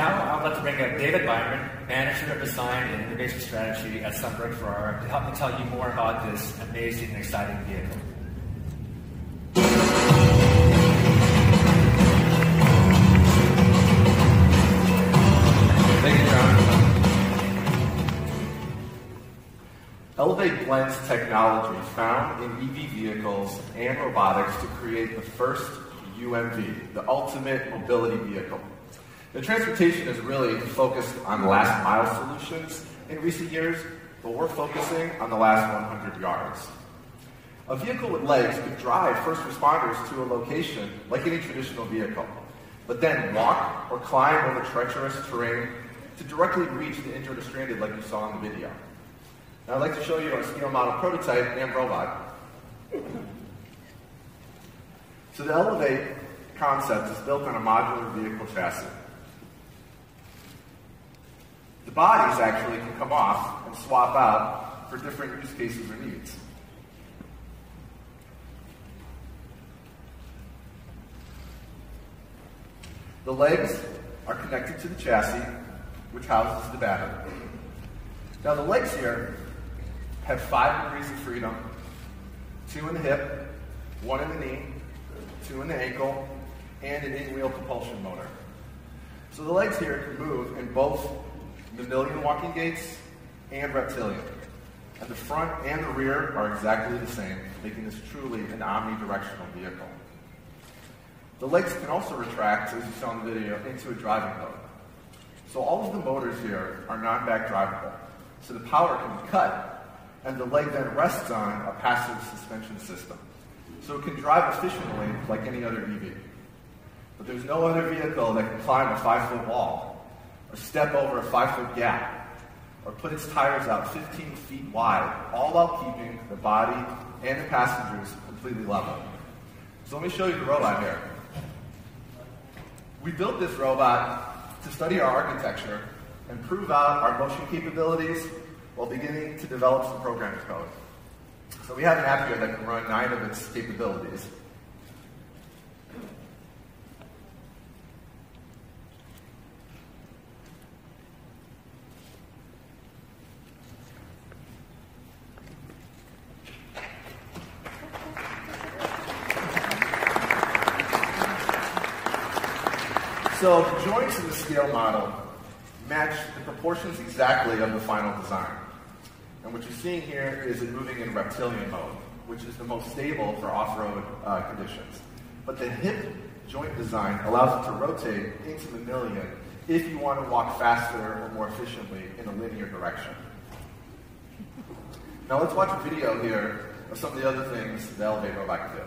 now I'd like to bring up David Byron, Manager of Design and Innovation Strategy at Sunbrook Ferrara, to help me tell you more about this amazing and exciting vehicle. Thank you, John. Elevate blends technology found in EV vehicles and robotics to create the first UMV, the ultimate mobility vehicle. The transportation is really focused on last mile solutions in recent years, but we're focusing on the last 100 yards. A vehicle with legs could drive first responders to a location like any traditional vehicle, but then walk or climb over treacherous terrain to directly reach the injured or stranded like you saw in the video. Now I'd like to show you our scale model prototype and robot. So the Elevate concept is built on a modular vehicle chassis. The bodies actually can come off and swap out for different use cases or needs. The legs are connected to the chassis, which houses the battery. Now the legs here have 5 degrees of freedom, 2 in the hip, 1 in the knee, 2 in the ankle, and an in-wheel propulsion motor. So the legs here can move in both mammalian walking gaits and reptilian. And the front and the rear are exactly the same, making this truly an omnidirectional vehicle. The legs can also retract, as you saw in the video, into a driving mode. So all of the motors here are non-back drivable. So the power can be cut, and the leg then rests on a passive suspension system. So it can drive efficiently like any other EV. But there's no other vehicle that can climb a 5-foot wall, or step over a 5-foot gap, or put its tires out 15 feet wide, all while keeping the body and the passengers completely level. So let me show you the robot here. We built this robot to study our architecture and prove out our motion capabilities while beginning to develop some programming code. So we have an app here that can run 9 of its capabilities. So the joints in the scale model match the proportions exactly of the final design. And what you're seeing here is it moving in reptilian mode, which is the most stable for off-road conditions. But the hip joint design allows it to rotate into mammalian if you want to walk faster or more efficiently in a linear direction. Now let's watch a video here of some of the other things the Elevate robot can do.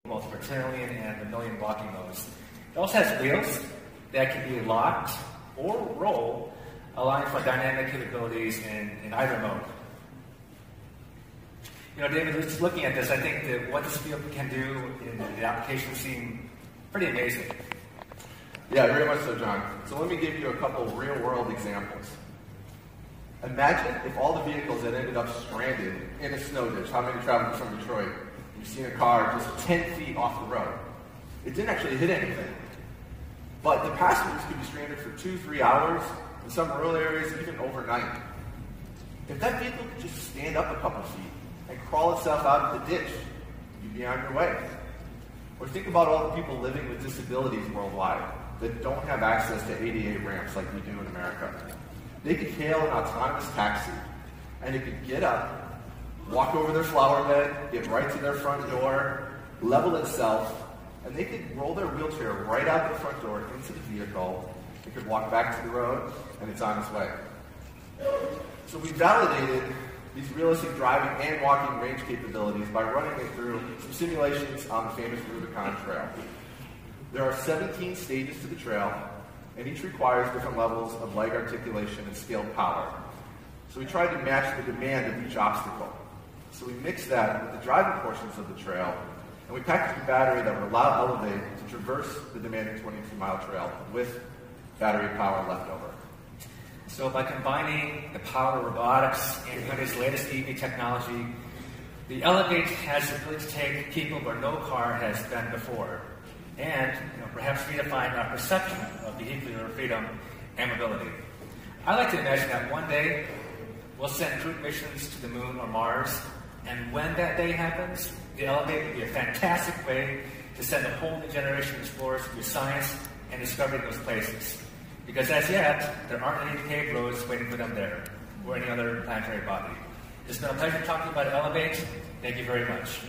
Both reptilian and mammalian walking modes. It also has wheels that can be locked or roll, allowing for dynamic capabilities in either mode. You know, David, just looking at this, I think that what this vehicle can do in the application seem pretty amazing. Yeah, very much so, John. So let me give you a couple real-world examples. Imagine if all the vehicles that ended up stranded in a snow ditch. How many traveled from Detroit? You've seen a car just 10 feet off the road. It didn't actually hit anything. But the passengers could be stranded for 2-3 hours, in some rural areas even overnight. If that vehicle could just stand up a couple feet and crawl itself out of the ditch, you'd be on your way. Or think about all the people living with disabilities worldwide that don't have access to ADA ramps like we do in America. They could hail an autonomous taxi, and it could get up, walk over their flower bed, get right to their front door, level itself, and they could roll their wheelchair right out the front door into the vehicle. It could walk back to the road, and it's on its way. So we validated these realistic driving and walking range capabilities by running it through some simulations on the famous Rubicon Trail. There are 17 stages to the trail, and each requires different levels of leg articulation and scaled power. So we tried to match the demand of each obstacle. So we mixed that with the driving portions of the trail, and we packaged a battery that would allow Elevate to traverse the demanding 22-mile trail with battery power left over. So by combining the power of robotics and Hyundai's latest EV technology, the Elevate has the ability to take people where no car has been before. and perhaps redefine our perception of vehicular freedom and mobility. I like to imagine that one day we'll send crewed missions to the moon or Mars, and when that day happens, the Elevate will be a fantastic way to send a whole new generation of explorers through science and discovering those places. Because as yet, there aren't any paved roads waiting for them there, or any other planetary body. It's been a pleasure talking about Elevate. Thank you very much.